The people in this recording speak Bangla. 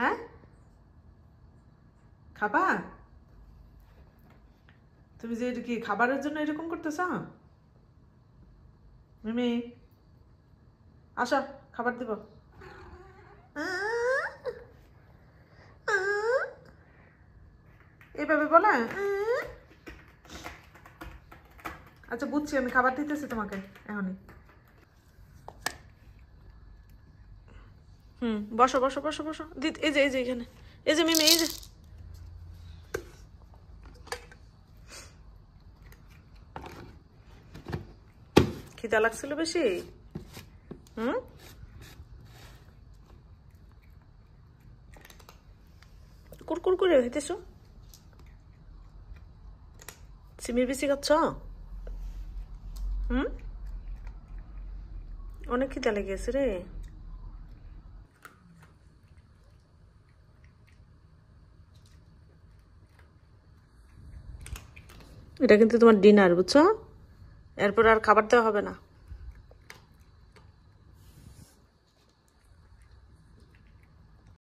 হ্যাঁ খাবা? তুমি যে এটা কি খাবারের জন্য এরকম করতেছ? মিমি আসো, খাবার দিব। এইভাবে বলে? আচ্ছা বুঝছি, আমি খাবার দিতেছি তোমাকে এখনই। বসো বসো বসো বসো। এই যে এখানে, এই যে মিমি, এই যে খিদা লাগছিল বেশি? কুরকুর করে হইতেছ? সিমির বেশি খাচ্ছ? অনেক খিদা লেগেছে রে। এটা কিন্তু তোমার ডিনার, বুঝছো? এরপর আর খাবার দেওয়া হবে না।